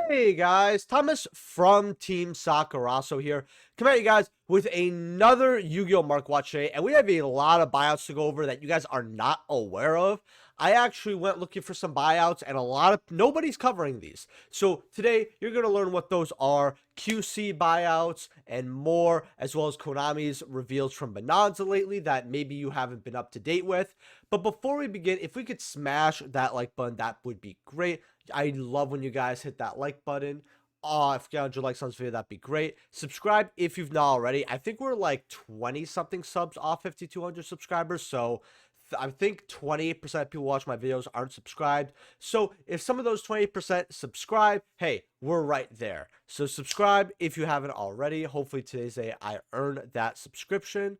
Hey guys, Thomas from Team Sakuraso here. Come at you guys with another Yu-Gi-Oh! Mark Watch today, and we have a lot of buyouts to go over that you guys are not aware of. I actually went looking for some buyouts, and nobody's covering these. So today you're gonna learn what those are, QC buyouts, and more, as well as Konami's reveals from Bonanza lately that maybe you haven't been up to date with. But before we begin, if we could smash that like button, that would be great. I love when you guys hit that like button. If you got 100 likes on this video, that'd be great. Subscribe if you've not already. I think we're like 20 something subs off 5,200 subscribers. So I think 28% of people watch my videos aren't subscribed. So if some of those 20% subscribe, hey, we're right there. So subscribe if you haven't already. Hopefully today's day I earn that subscription.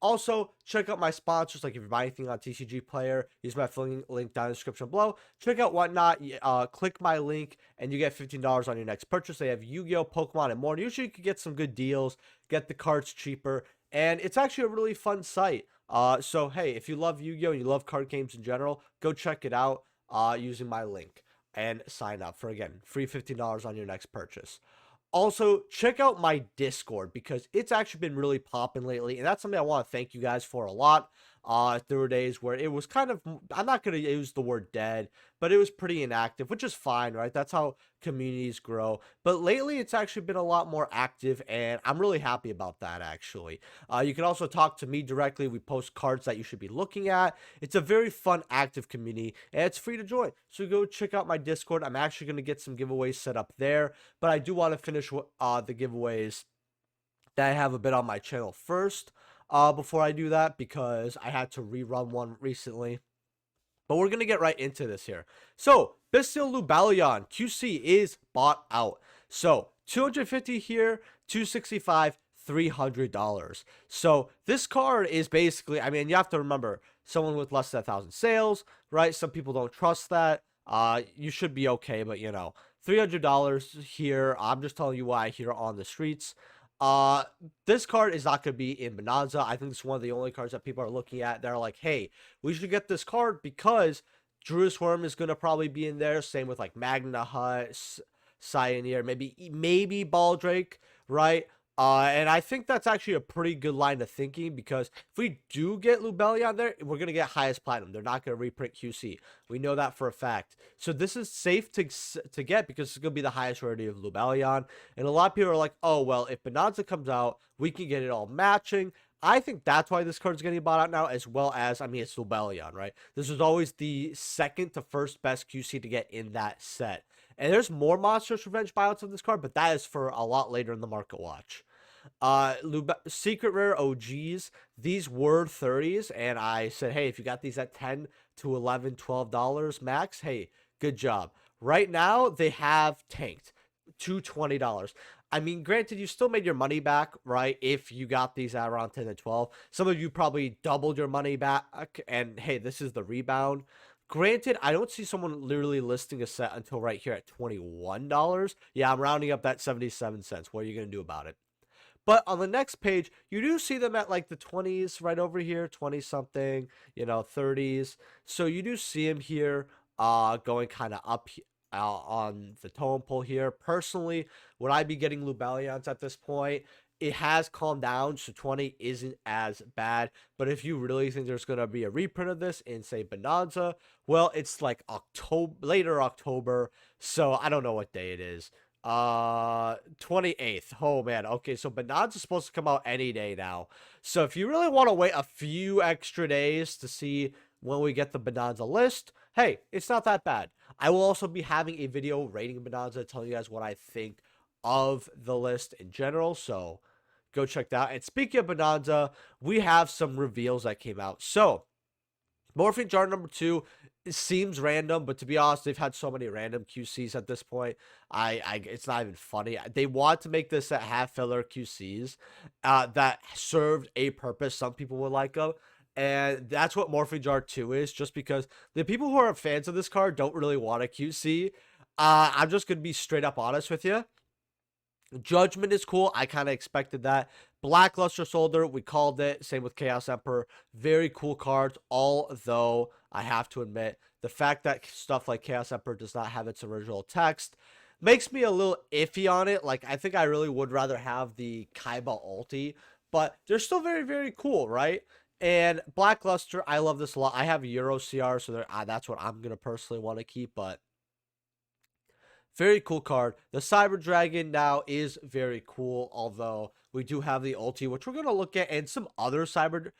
Also, check out my sponsors, like if you're buying anything on TCG Player, use my affiliate link down in the description below. Check out Whatnot, click my link, and you get $15 on your next purchase. They have Yu-Gi-Oh!, Pokemon, and more. And usually you can get some good deals, get the cards cheaper, and it's actually a really fun site. So, hey, if you love Yu-Gi-Oh! And you love card games in general, go check it out using my link and sign up for, again, free $15 on your next purchase. Also, check out my Discord because it's actually been really popping lately, and that's something I want to thank you guys for a lot. There were days where it was kind of, I'm not going to use the word dead, but it was pretty inactive, which is fine, right? That's how communities grow. But lately, it's actually been a lot more active, and I'm really happy about that, actually. You can also talk to me directly. We post cards that you should be looking at. It's a very fun, active community, and it's free to join. So go check out my Discord. I'm actually going to get some giveaways set up there, but I do want to finish the giveaways that I have a bit on my channel first before I do that, because I had to rerun one recently. But we're going to get right into this here. So, Bystial Lubellion QC is bought out. So, 250 here, 265, $300. So, this card is basically, I mean, you have to remember, someone with less than 1,000 sales, right? Some people don't trust that. You should be okay, but you know, $300 here. I'm just telling you why here on the streets. This card is not going to be in Bonanza. I think it's one of the only cards that people are looking at. They're like, hey, we should get this card because Druid's Worm is going to probably be in there. Same with like Magna Hut, Cyanir, maybe Baldrake, right? And I think that's actually a pretty good line of thinking, because if we do get Lubellion there, we're going to get highest platinum. They're not going to reprint QC. We know that for a fact. So this is safe to get because it's going to be the highest rarity of Lubellion. And a lot of people are like, oh, well, if Bonanza comes out, we can get it all matching. I think that's why this card's getting bought out now, as well as, I mean, it's Lubellion, right? This was always the second to first best QC to get in that set. And there's more Monstrous Revenge buyouts of this card, but that is for a lot later in the market watch. Secret Rare OGs, these were 30s, and I said, hey, if you got these at 10 to 11, $12 max, hey, good job. Right now, they have tanked to $20. I mean, granted, you still made your money back, right, if you got these at around 10 to 12. Some of you probably doubled your money back, and hey, this is the rebound. Granted, I don't see someone literally listing a set until right here at $21. Yeah, I'm rounding up that 77 cents. What are you going to do about it? But on the next page, you do see them at like the 20s right over here, 20 something, you know, 30s. So you do see them here going kind of up on the tone pole here. Personally, would I be getting Lubellions at this point? It has calmed down, so 20 isn't as bad. But if you really think there's going to be a reprint of this in, say, Bonanza, well, it's like later October, so I don't know what day it is. 28th. Oh man. Okay, so Bonanza is supposed to come out any day now. So if you really want to wait a few extra days to see when we get the Bonanza list, hey, it's not that bad. I will also be having a video rating Bonanza, telling you guys what I think of the list in general, so go check that out. And speaking of Bonanza, we have some reveals that came out. So Morphing Jar number 2, it seems random, but to be honest, they've had so many random QCs at this point. It's not even funny. They want to make this a half filler QCs that served a purpose. Some people would like them, and that's what Morphing Jar 2 is. Just because the people who are fans of this card don't really want a QC. I'm just gonna be straight up honest with you. Judgment is cool. I kind of expected that. Blackluster Soldier, we called it. Same with Chaos Emperor. Very cool cards, although I have to admit, the fact that stuff like Chaos Emperor does not have its original text, makes me a little iffy on it. Like, I think I really would rather have the Kaiba ulti, but they're still very, very cool, right? And Blackluster, I love this a lot. I have Euro CR, so that's what I'm going to personally want to keep, but very cool card. The Cyber Dragon now is very cool, although we do have the ulti, which we're going to look at, and some other Cyber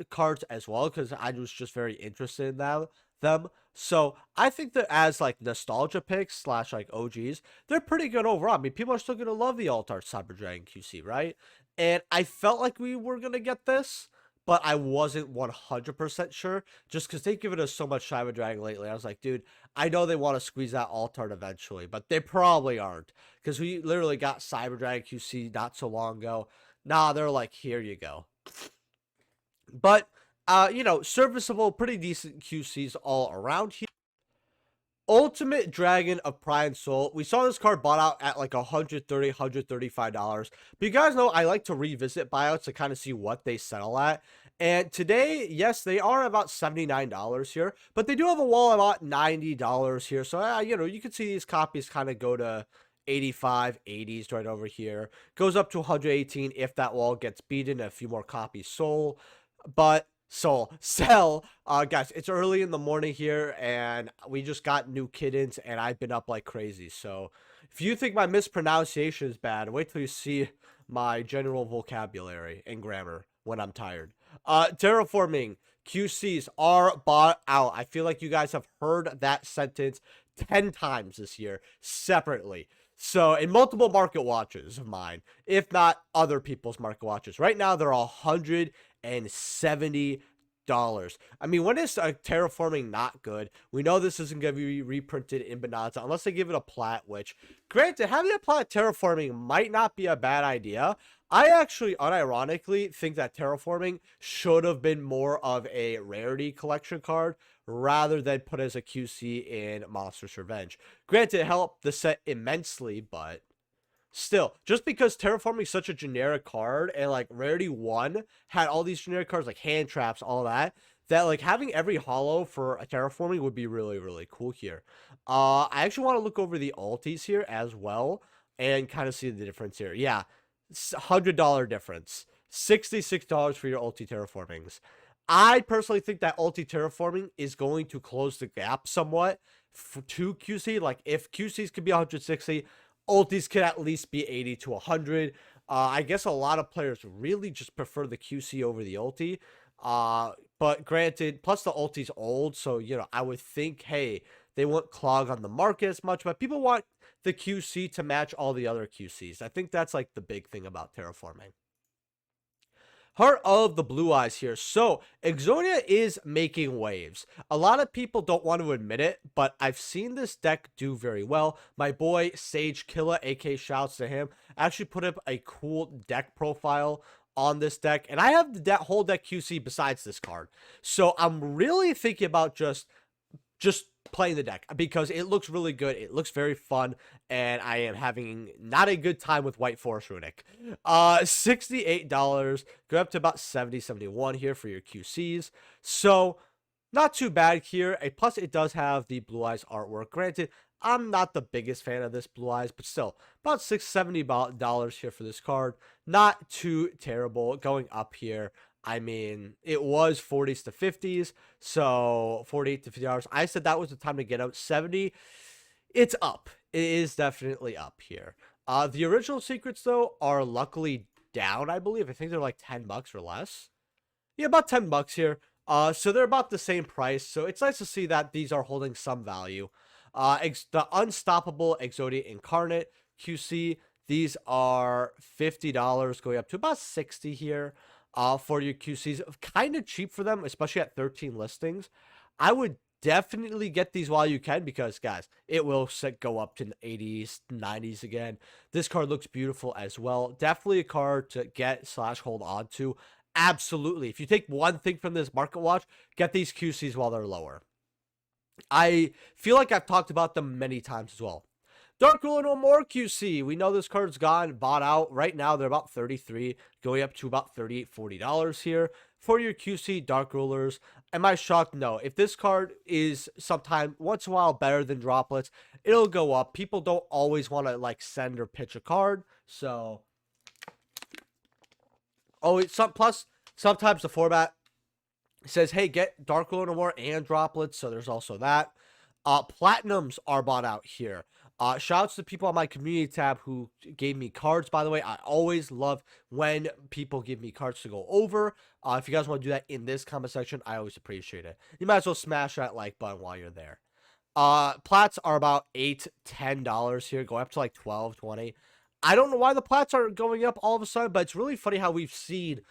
cards as well, because I was just very interested in them. So I think that as like nostalgia picks slash like OGs, they're pretty good overall. I mean, people are still going to love the Altar Cyber Dragon QC, right? And I felt like we were going to get this, but I wasn't 100% sure just because they've given us so much Cyber Dragon lately. I was like, dude, I know they want to squeeze that Altart eventually, but they probably aren't because we literally got Cyber Dragon QC not so long ago. Nah, they're like, here you go. But, serviceable, pretty decent QCs all around here. Ultimate Dragon of Pride and Soul. We saw this card bought out at like $130, $135. But you guys know I like to revisit buyouts to kind of see what they settle at. And today, yes, they are about $79 here, but they do have a wall about $90 here. So, you can see these copies kind of go to 85, 80s right over here. Goes up to 118 if that wall gets beaten, a few more copies sold. But sell. Guys, it's early in the morning here, and we just got new kittens, and I've been up like crazy. So if you think my mispronunciation is bad, wait till you see my general vocabulary and grammar when I'm tired. Terraforming QCs are bought out. I feel like you guys have heard that sentence 10 times this year separately. So in multiple market watches of mine, if not other people's market watches. Right now, they're $170. I mean, when is terraforming not good? We know this isn't going to be reprinted in Bonanza unless they give it a plat, which, granted, having a plat terraforming might not be a bad idea. I actually, unironically, think that terraforming should have been more of a rarity collection card rather than put as a QC in Monster's Revenge. Granted, it helped the set immensely, but still, just because terraforming is such a generic card and like rarity 1 had all these generic cards like hand traps, all that like having every holo for a terraforming would be really, really cool here. I actually want to look over the ultis here as well and kind of see the difference here. Yeah, $100 difference. $66 for your ulti terraformings. I personally think that ulti terraforming is going to close the gap somewhat to QC. Like if QCs could be 160, ultis could at least be 80 to 100. I guess a lot of players really just prefer the QC over the ulti. But granted, plus the ulti's old, so I would think, hey, they won't clog on the market as much, but people want the QC to match all the other QCs. I think that's like the big thing about terraforming. Heart of the Blue Eyes here. So, Exodia is making waves. A lot of people don't want to admit it, but I've seen this deck do very well. My boy, Sage Killa, aka shouts to him, actually put up a cool deck profile on this deck. And I have the whole deck QC besides this card. So, I'm really thinking about just playing the deck because it looks really good. It looks very fun, and I am having not a good time with White Forest Runic. $68, go up to about 70, 71 here for your QCs. So not too bad here. Plus, it does have the Blue Eyes artwork. Granted, I'm not the biggest fan of this Blue Eyes, but still, about $70 here for this card. Not too terrible. Going up here, I mean, it was 40s to 50s, so $48 to $50. I said that was the time to get out. 70, it's up. It is definitely up here. The original secrets, though, are luckily down, I believe. I think they're like $10 or less. Yeah, about $10 here. So they're about the same price, so it's nice to see that these are holding some value. The Unstoppable Exodia Incarnate QC, these are $50, going up to about $60 here. For your QCs, kind of cheap for them, especially at 13 listings. I would definitely get these while you can because, guys, it will go up to the 80s, 90s again. This card looks beautiful as well. Definitely a card to get / hold on to. Absolutely. If you take one thing from this market watch, get these QCs while they're lower. I feel like I've talked about them many times as well. Dark Ruler No More QC. We know this card's gone, bought out. Right now, they're about $33, going up to about $38, $40 here. for your QC Dark Rulers. Am I shocked? No. If this card is sometime once in a while better than Droplets, it'll go up. People don't always want to like send or pitch a card, so plus sometimes the format says, hey, get Dark Ruler War and Droplets, so there's also that. Platinums are bought out here. Shout outs to people on my community tab who gave me cards, by the way. I always love when people give me cards to go over. If you guys want to do that in this comment section, I always appreciate it. You might as well smash that like button while you're there. Plats are about $8-10 here, going up to like 12-20. I don't know why the plats are going up all of a sudden, but it's really funny how we've seen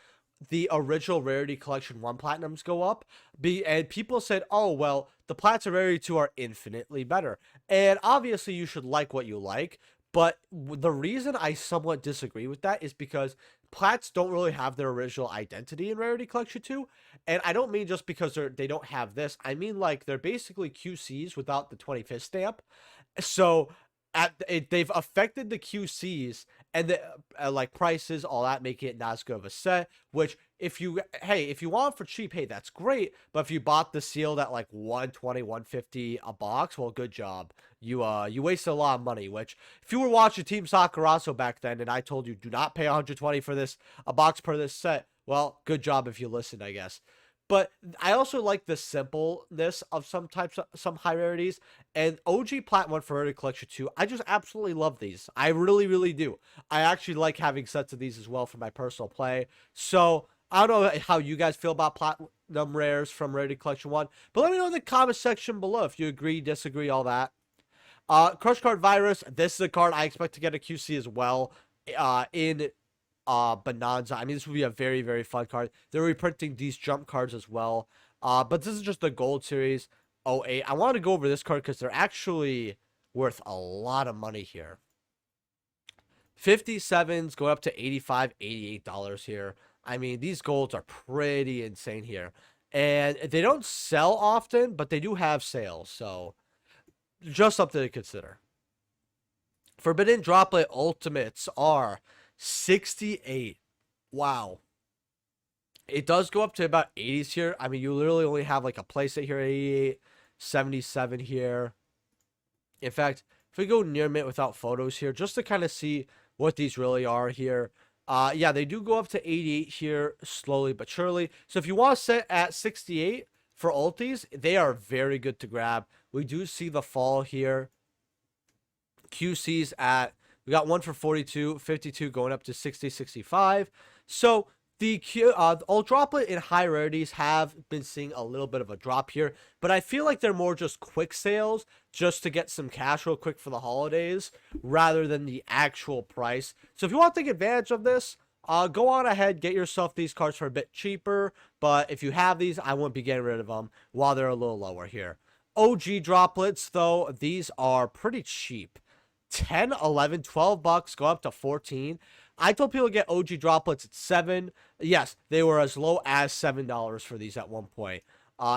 the original Rarity Collection 1 Platinums go up. And people said, oh, well, the Plats of Rarity 2 are infinitely better. And obviously, you should like what you like. But the reason I somewhat disagree with that is because Plats don't really have their original identity in Rarity Collection 2. And I don't mean just because they don't have this. I mean, like, they're basically QCs without the 25th stamp. So they've affected the QCs and the like prices, all that, making it not as good of a set. Which if you want it for cheap, hey, that's great. But if you bought the sealed at like 120, 150 a box, well, good job. You wasted a lot of money. Which if you were watching Team Sakurazo back then, and I told you do not pay 120 for a box per this set, well, good job if you listened, I guess. But I also like the simpleness of some high rarities. And OG Plat 1 for Rarity Collection 2, I just absolutely love these. I really, really do. I actually like having sets of these as well for my personal play. So, I don't know how you guys feel about Platinum Rares from Rarity Collection 1. But let me know in the comment section below if you agree, disagree, all that. Crush Card Virus, this is a card I expect to get a QC as well in Bonanza. I mean, this would be a very, very fun card. They're reprinting these jump cards as well. But this is just the gold series 08. I want to go over this card because they're actually worth a lot of money here. 57s going up to $85, $88 here. I mean, these golds are pretty insane here. And they don't sell often, but they do have sales. So, just something to consider. Forbidden Droplet Ultimates are 68. Wow. It does go up to about 80s here. I mean, you literally only have like a playset here, 88, 77 here. In fact, if we go near mint without photos here, just to kind of see what these really are here. Yeah, they do go up to 88 here, slowly but surely. So if you want to set at 68 for ultis, they are very good to grab. We do see the fall here. QC's at, we got one for 42, 52 going up to 60, 65. So the all droplet in high rarities have been seeing a little bit of a drop here, but I feel like they're more just quick sales just to get some cash real quick for the holidays rather than the actual price. So if you want to take advantage of this, go on ahead, get yourself these cards for a bit cheaper. But if you have these, I wouldn't be getting rid of them while they're a little lower here. OG droplets, though, these are pretty cheap. 10, 11, 12 bucks, go up to 14. I told people to get OG droplets at 7. Yes, they were as low as $7 for these at one point.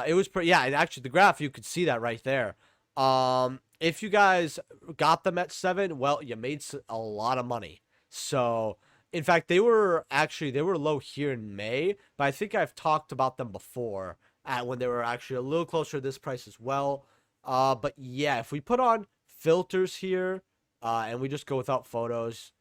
It was pretty, yeah, and actually the graph, you could see that right there. If you guys got them at 7, well, you made a lot of money. So, in fact, they were low here in May, but I think I've talked about them before when they were actually a little closer to this price as well. But yeah, if we put on filters here, and we just go without photos,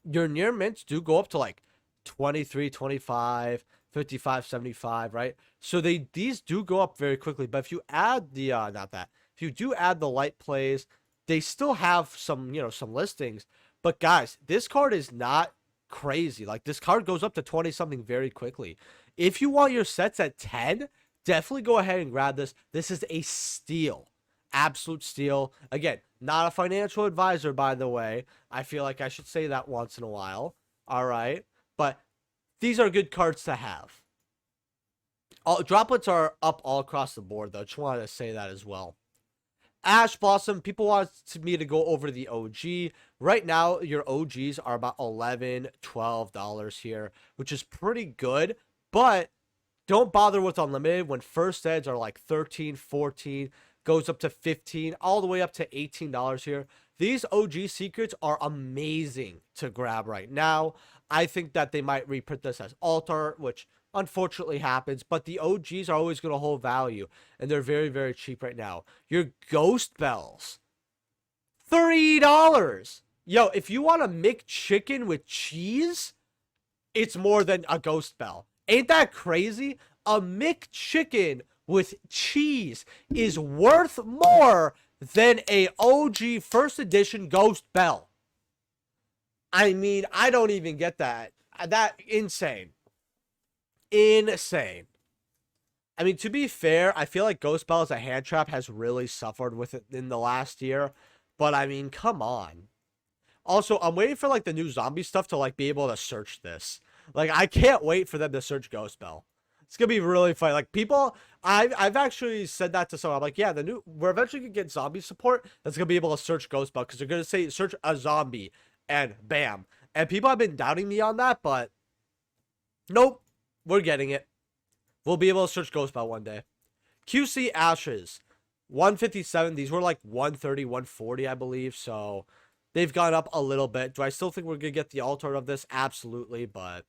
your near mints do go up to like 23, 25, 55, 75, right? So these do go up very quickly. But if you add the if you do add the light plays, they still have some, some listings. But guys, this card is not crazy. Like, this card goes up to 20 something very quickly. If you want your sets at 10, definitely go ahead and grab this. This is a steal. Absolute steal. Again, not a financial advisor, by the way. I feel like I should say that once in a while. All right. But these are good cards to have. Droplets are up all across the board, though. Just wanted to say that as well. Ash Blossom, people want me to go over the OG. Right now, your OGs are about $11, $12 here, which is pretty good. But don't bother with Unlimited when first eds are like 13, 14, goes up to 15, all the way up to $18 here. These OG secrets are amazing to grab right now. I think that they might reprint this as alt art, which unfortunately happens, but the OGs are always going to hold value, and they're very, very cheap right now. Your Ghost Bells, $30. Yo, if you want a McChicken with cheese, it's more than a Ghost Bell. Ain't that crazy? A McChicken with cheese is worth more than a OG first edition Ghost Bell. I mean, I don't even get that. That insane. Insane. I mean, to be fair, I feel like Ghost Bell as a hand trap has really suffered with it in the last year. But I mean, come on. Also, I'm waiting for like the new zombie stuff to like be able to search this. Like, I can't wait for them to search Ghost Bell. It's gonna be really fun. Like, people, I've actually said that to someone. I'm like, yeah, we're eventually gonna get zombie support that's gonna be able to search Ghost Bell, because they're gonna say search a zombie and bam. And people have been doubting me on that, but nope, we're getting it. We'll be able to search Ghost Bell one day. QC Ashes, 157. These were like 130, 140, I believe. So they've gone up a little bit. Do I still think we're gonna get the altar of this? Absolutely, but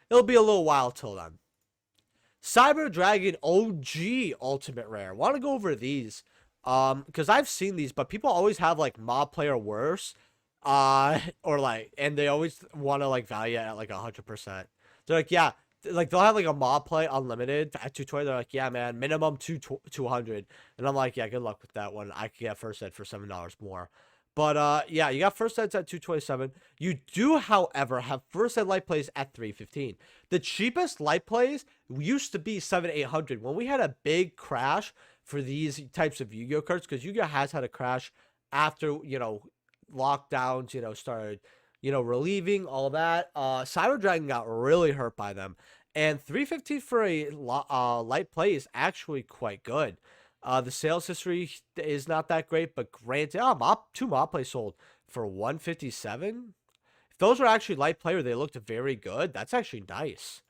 it'll be a little while till then. Cyber Dragon OG Ultimate Rare. Want to go over these? Because I've seen these, but people always have like mob player worse. Or like, and they always want to like value it at like 100%. They're like, yeah, like they'll have like a mob play unlimited at 220. They're like, yeah, man, minimum 200. And I'm like, yeah, good luck with that one. I could get first ed for $7 more. But yeah, you got first eds at 227. You do, however, have first ed light plays at 315. The cheapest light plays used to be 700-800. When we had a big crash for these types of Yu-Gi-Oh cards, because Yu-Gi-Oh has had a crash after, you know, lockdowns, you know, started, you know, relieving all that. Cyber Dragon got really hurt by them, and 315 for a light play is actually quite good. The sales history is not that great, but granted, two mob plays sold for 157. If those were actually light player, they looked very good. That's actually nice.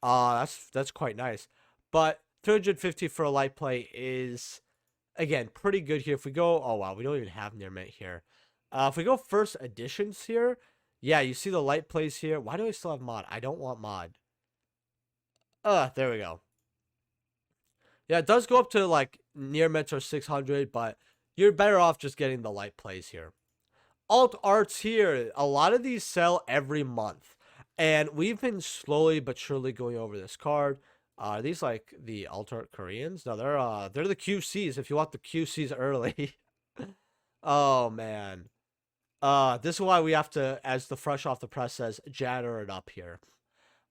That's quite nice. But 350 for a light play is, again, pretty good here. If we go, oh wow, we don't even have near mint here. If we go first editions here, yeah, you see the light plays here. Why do I still have mod? I don't want mod. There we go. Yeah, it does go up to like near mint or 600, but you're better off just getting the light plays here. Alt arts here. A lot of these sell every month, and we've been slowly but surely going over this card. Are these like the alt art Koreans? No, they're the QCs if you want the QCs early. Oh man. This is why we have to, as the fresh off the press says, jatter it up here.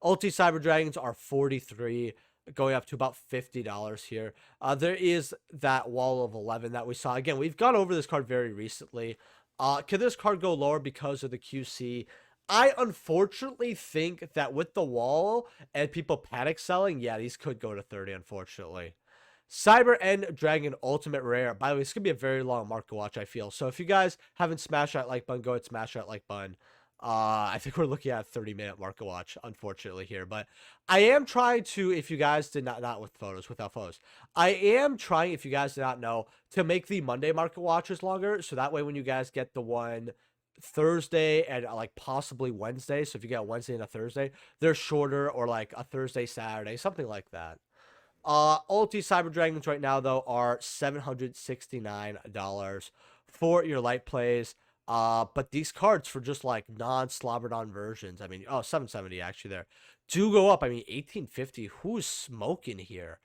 Ulti Cyber Dragons are 43, going up to about $50 here. There is that wall of 11 that we saw. Again, we've gone over this card very recently. Can this card go lower because of the QC? I unfortunately think that with the wall and people panic selling, yeah, these could go to 30, unfortunately. Cyber End Dragon Ultimate Rare. By the way, it's going to be a very long market watch, I feel. So if you guys haven't smashed that like button, go ahead and smash that like button. I think we're looking at a 30-minute market watch, unfortunately, here. But I am trying to, if you guys did not with photos, without photos, I am trying, if you guys did not know, to make the Monday market watches longer. So that way when you guys get the one Thursday and like possibly Wednesday, so if you get a Wednesday and a Thursday, they're shorter, or like a Thursday, Saturday, something like that. Ulti Cyber Dragons right now, though, are $769 for your light plays. But these cards for just like non-slobbered on versions, I mean, oh, 770 actually there, do go up. I mean, 1850, who's smoking here?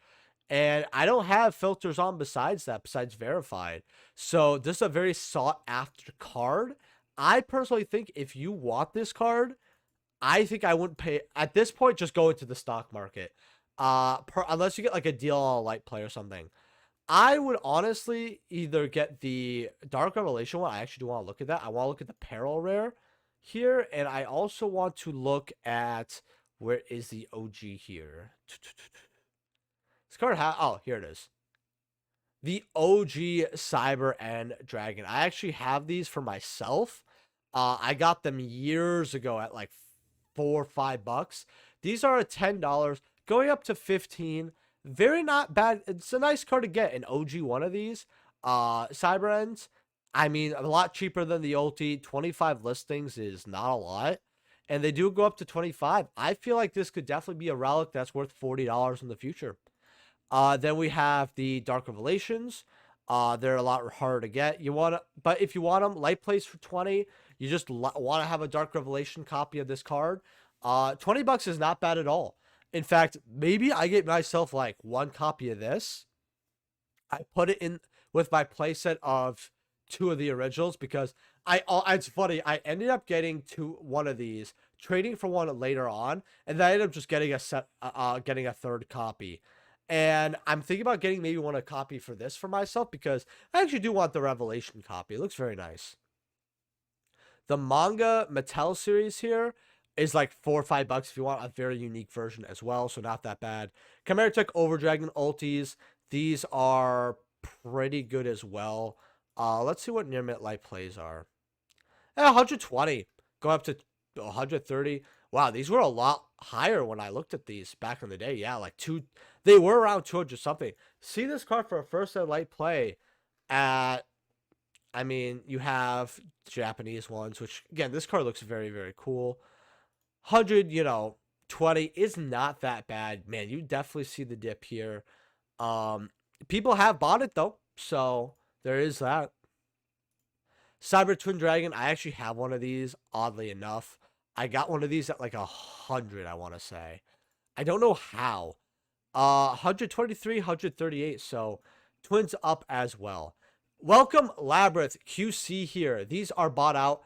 And I don't have filters on besides that, besides verified. So this is a very sought after card. I personally think if you want this card, I think I wouldn't pay at this point. Just go into the stock market. Unless you get like a deal on a light play or something. I would honestly either get the Dark Revelation one. I actually do want to look at that. I want to look at the Peril Rare here. And I also want to look at, where is the OG here? This card oh, here it is. The OG Cyber and Dragon. I actually have these for myself. I got them years ago at like $4 or $5. These are at $10, going up to 15. Very not bad. It's a nice card to get, an OG one of these cyber ends. I mean, a lot cheaper than the ulti. 25 listings is not a lot. And they do go up to 25. I feel like this could definitely be a relic that's worth $40 in the future. Then we have the Dark Revelations. They're a lot harder to get. But if you want them, light plays for 20. You just want to have a Dark Revelation copy of this card. $20 is not bad at all. In fact, maybe I get myself like one copy of this. I put it in with my playset of two of the originals because it's funny. I ended up getting one of these, trading for one later on, and then I ended up just getting getting a third copy. And I'm thinking about getting maybe a copy for this for myself because I actually do want the Revelation copy. It looks very nice. The manga Mattel series here is like $4 or $5 if you want a very unique version as well, so not that bad. Chimera Tech Overdragon ultis, these are pretty good as well. Let's see what near mint light plays are. 120, go up to 130. Wow, these were a lot higher when I looked at these back in the day. Yeah, like they were around 200 something. See this card for a first and light play at, I mean, you have Japanese ones, which again, this card looks very, very cool. 100, 20 is not that bad. Man, you definitely see the dip here. People have bought it though, so there is that. Cyber Twin Dragon, I actually have one of these, oddly enough. I got one of these at like 100, I want to say. I don't know how. 123, 138, so twins up as well. Welcome Labyrinth QC here. These are bought out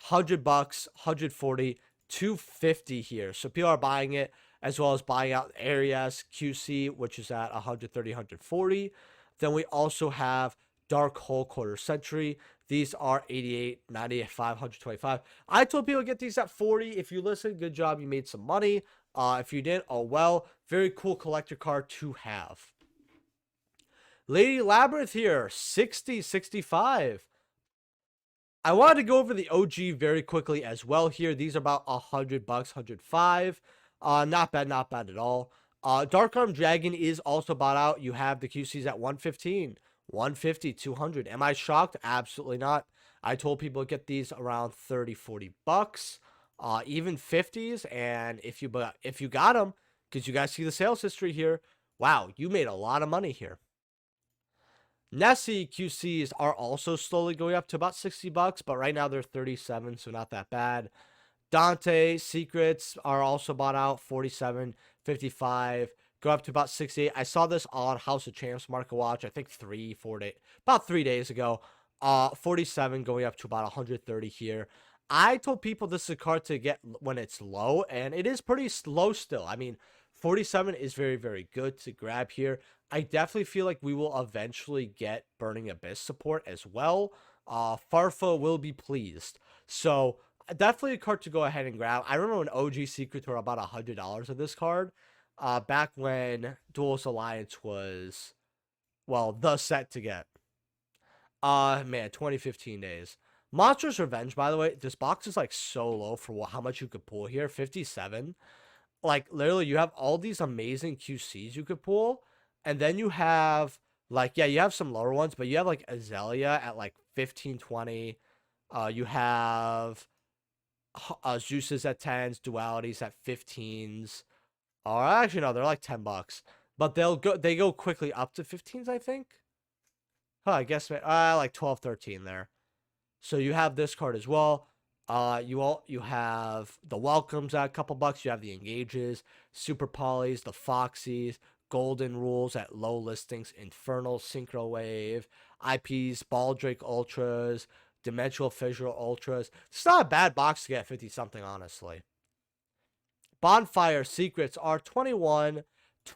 $100, 140, 250 here. So people are buying it as well as buying out Aries QC, which is at 130, 140. Then we also have Dark Hole Quarter Century. These are 88, 98, 125. I told people to get these at 40. If you listen, good job. You made some money. If you didn't, oh well. Very cool collector card to have. Lady Labyrinth here, 60, 65. I wanted to go over the OG very quickly as well here. These are about $100, 105. Not bad at all. Dark Arm Dragon is also bought out. You have the QCs at 115, 150, 200. Am I shocked? Absolutely not. I told people to get these around 30, 40 bucks, even 50s. And if you got them, because you guys see the sales history here, wow, you made a lot of money here. Nessie QCs are also slowly going up to about 60 bucks, but right now they're 37, so not that bad. Dante Secrets are also bought out, 47, 55, go up to about 68. I saw this on House of Champs Market Watch, I think 3 days ago. 47 going up to about 130 here. I told people this is a card to get when it's low, and it is pretty low still. I mean, 47 is very, very good to grab here. I definitely feel like we will eventually get Burning Abyss support as well. Farfa will be pleased. So, definitely a card to go ahead and grab. I remember when OG Secrets were about $100 of this card. Back when Duelist Alliance was, well, the set to get. Man, 2015 days. Monstrous Revenge, by the way, this box is like so low for how much you could pull here. 57. Like, literally, you have all these amazing QCs you could pull. And then you have, like, yeah, you have some lower ones, but you have, like, Azalea at, like, 15, 20. You have Zeus's at 10s, Dualities at 15s. Or, actually, no, they're, like, 10 bucks. But they go quickly up to 15s, I think. I guess, like, 12, 13 there. So you have this card as well. You have the Welcomes at a couple bucks. You have the Engages, Super Polys, the Foxies, Golden Rules at low listings, Infernal, Synchro Wave, IPs, Baldrake Ultras, Dimensional Fissure Ultras. It's not a bad box to get 50 something, honestly. Bonfire Secrets are $21,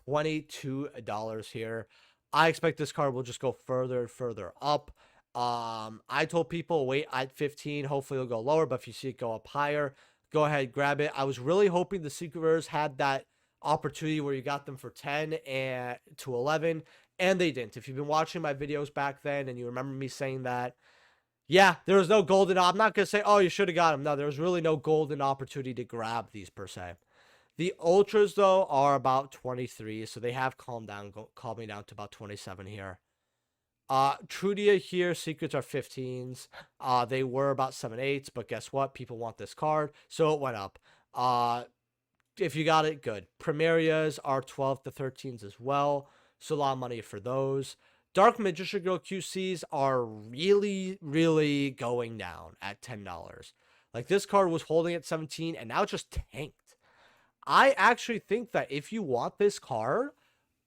$22 here. I expect this card will just go further and further up. I told people wait at 15. Hopefully it'll go lower, but if you see it go up higher, go ahead, grab it. I was really hoping the Secret Rares had that opportunity where you got them for 10 and to 11, and they didn't. If you've been watching my videos back then and you remember me saying that, yeah, there was no golden. I'm not going to say, oh, you should have got them. No, there was really no golden opportunity to grab these per se. The Ultras, though, are about 23, so they have calmed me down to about 27 here. Trudia here, secrets are 15s. They were about 7/8, but guess what? People want this card, so it went up. If you got it, good. Primarias are 12 to 13s as well, so a lot of money for those. Dark Magician Girl QCs are really, really going down at $10. Like, this card was holding at 17, and now it just tanked. I actually think that if you want this card,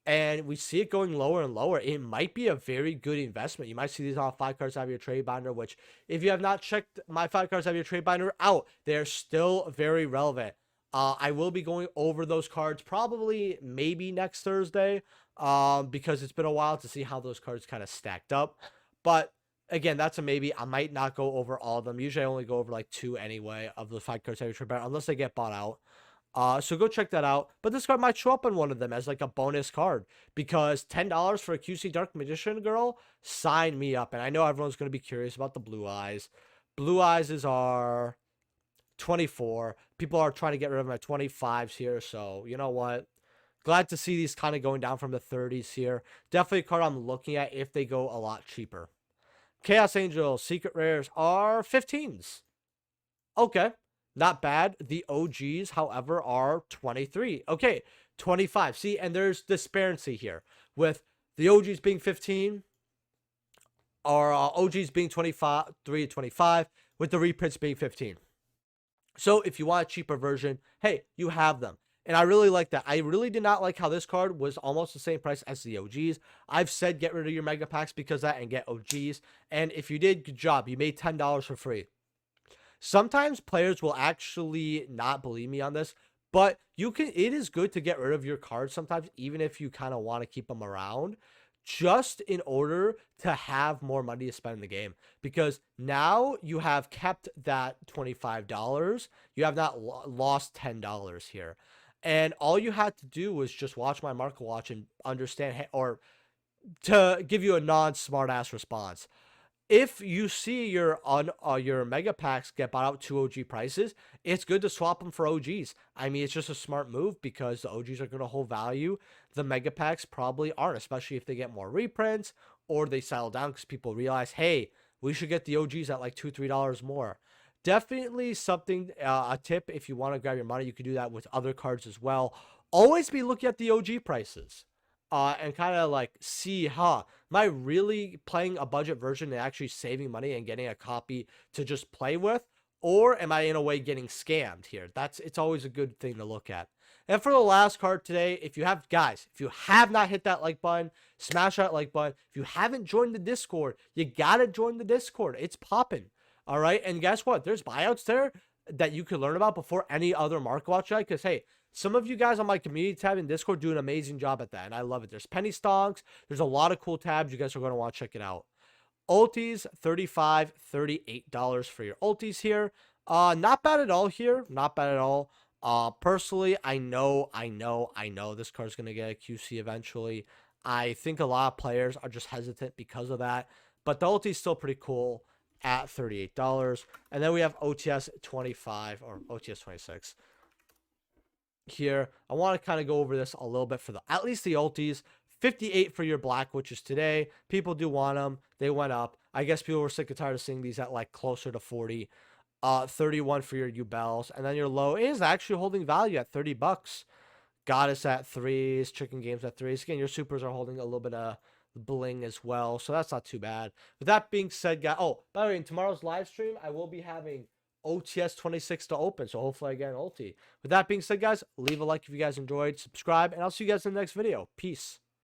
and we see it going lower and lower, it might be a very good investment. You might see these on 5 cards out of your trade binder, which, if you have not checked my 5 cards out of your trade binder out, they're still very relevant. I will be going over those cards probably maybe next Thursday, because it's been a while to see how those cards kind of stacked up. But again, that's a maybe. I might not go over all of them. Usually I only go over like 2 anyway of the 5 cards out of your trade binder, unless they get bought out. So go check that out. But this card might show up on one of them as like a bonus card, because $10 for a QC Dark Magician Girl, sign me up. And I know everyone's going to be curious about the Blue Eyes. Blue Eyes are 24. People are trying to get rid of my 25s here. So you know what? Glad to see these kind of going down from the 30s here. Definitely a card I'm looking at if they go a lot cheaper. Chaos Angel Secret Rares are 15s. Okay. Not bad. The OGs, however, are 23. Okay, 25. See, and there's disparity here with the OGs being 15, or OGs being 25, 3 to 25, with the reprints being 15. So if you want a cheaper version, hey, you have them. And I really like that. I really did not like how this card was almost the same price as the OGs. I've said get rid of your mega packs because of that and get OGs. And if you did, good job. You made $10 for free. Sometimes players will actually not believe me on this, but it is good to get rid of your cards sometimes, even if you kind of want to keep them around, just in order to have more money to spend in the game. Because now you have kept that $25. You have not lost $10 here. And all you had to do was just watch my market watch and understand, or to give you a non-smart ass response. If you see your mega packs get bought out to OG prices, it's good to swap them for OGs. I mean, it's just a smart move because the OGs are going to hold value. The mega packs probably aren't, especially if they get more reprints or they settle down because people realize, hey, we should get the OGs at like $2, $3 more. Definitely something, a tip if you want to grab your money, you can do that with other cards as well. Always be looking at the OG prices. And kind of like see, am I really playing a budget version and actually saving money and getting a copy to just play with? Or am I in a way getting scammed here? It's always a good thing to look at. And for the last card today, if you have not hit that like button, smash that like button. If you haven't joined the Discord, you got to join the Discord. It's popping. All right. And guess what? There's buyouts there that you can learn about before any other market watch guide. Because, hey, some of you guys on my community tab in Discord do an amazing job at that, and I love it. There's penny stocks. There's a lot of cool tabs. You guys are going to want to check it out. Ultis, $35, $38 for your ultis here. Not bad at all here. Not bad at all. Personally, I know this card's going to get a QC eventually. I think a lot of players are just hesitant because of that, but the ulti is still pretty cool at $38. And then we have OTS 25 or OTS 26. Here, I want to kind of go over this a little bit for at least the ultis. 58 for your black witches today. People do want them. They went up. I guess people were sick and tired of seeing these at like closer to 40. 31 for your Ubels, and then your low is actually holding value at $30. Goddess at 3s, Chicken Games at 3s. Again, your supers are holding a little bit of bling as well, so that's not too bad. With that being said, guys, by the way, in tomorrow's live stream, I will be having OTS 26 to open, so hopefully I get an ulti. With that being said, guys, leave a like if you guys enjoyed, subscribe, and I'll see you guys in the next video. Peace.